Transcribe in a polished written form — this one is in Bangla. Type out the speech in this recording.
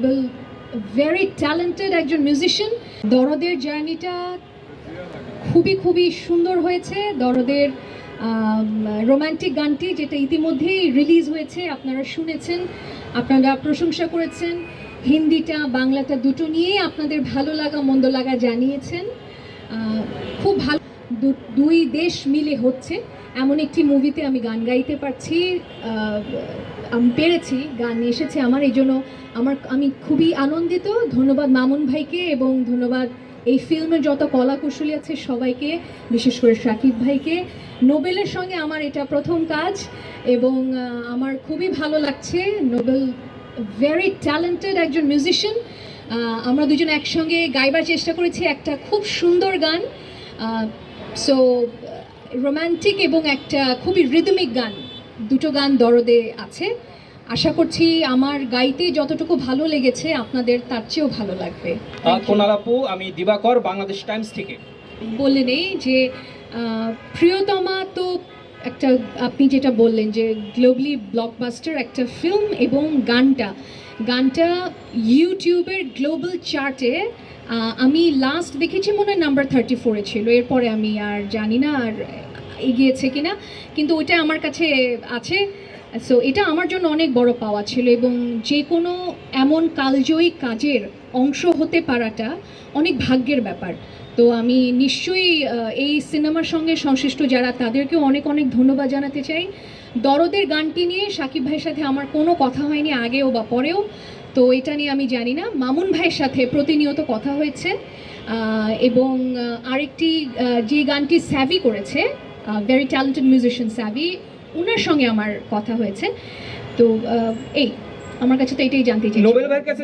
নোবেল ভেরি ট্যালেন্টেড একজন মিউজিশিয়ান। দরদের জার্নিটা খুবই সুন্দর হয়েছে। দরদের রোমান্টিক গানটি যেটা ইতিমধ্যেই রিলিজ হয়েছে, আপনারা শুনেছেন, আপনারা প্রশংসা করেছেন। হিন্দিটা বাংলাটা দুটো নিয়েই আপনাদের ভালো লাগা মন্দ লাগা জানিয়েছেন। খুব ভালো, দুই দেশ মিলে হচ্ছে এমন একটি মুভিতে আমি গান গাইতে পারছি, আমি পেরেছি, গান এসেছে আমার, এই জন্য আমি খুবই আনন্দিত। ধন্যবাদ মামুন ভাইকে এবং ধন্যবাদ এই ফিল্মের যত কলাকুশলী আছে সবাইকে, বিশেষ করে শাকিব ভাইকে। নোবেলের সঙ্গে আমার এটা প্রথম কাজ এবং আমার খুবই ভালো লাগছে। নোবেল ভেরি ট্যালেন্টেড একজন মিউজিশিয়ান। আমরা দুজন একসঙ্গে গাইবার চেষ্টা করেছি একটা খুব সুন্দর গান, সো রোম্যান্টিক এবং একটা খুবই রিদমিক গান, দুটো গান দরদে আছে। আশা করছি আমার গাইতে যতটুকু ভালো লেগেছে আপনাদের তার চেয়েও ভালো লাগবে। কোনাল আপু, আমি দিবাকর, বাংলাদেশ টাইমস থেকে। বলে নেই যে প্রিয়তমা তো একটা, আপনি যেটা বললেন যে গ্লোবালি ব্লকবাস্টার একটা ফিল্ম, এবং গানটা ইউটিউবের গ্লোবাল চার্টে আমি লাস্ট দেখেছি মনে হয় নাম্বার 34-এ ছিল। এরপরে আমি আর জানি না আর এগিয়েছে কিনা, কিন্তু ওইটা আমার কাছে আছে। সো এটা আমার জন্য অনেক বড় পাওয়া ছিল, এবং যে কোনো এমন কালজয়ী কাজের অংশ হতে পারাটা অনেক ভাগ্যের ব্যাপার। তো আমি নিশ্চয়ই এই সিনেমার সঙ্গে সংশ্লিষ্ট যারা তাদেরকেও অনেক ধন্যবাদ জানাতে চাই। দরদের গানটি নিয়ে শাকিব ভাইয়ের সাথে আমার কোনো কথা হয়নি আগেও বা পরেও, তো এটা নিয়ে আমি জানি না। মামুন ভাইয়ের সাথে প্রতিনিয়ত কথা হয়েছে, এবং আরেকটি যে গানটি স্যাভি করেছে, ভেরি ট্যালেন্টেড মিউজিশিয়ান স্যাভি, ওনার সঙ্গে আমার কথা হয়েছে। তো এই আমার কাছে তো এটাই জানতে চাই। নোবেল ভাইয়ের কাছে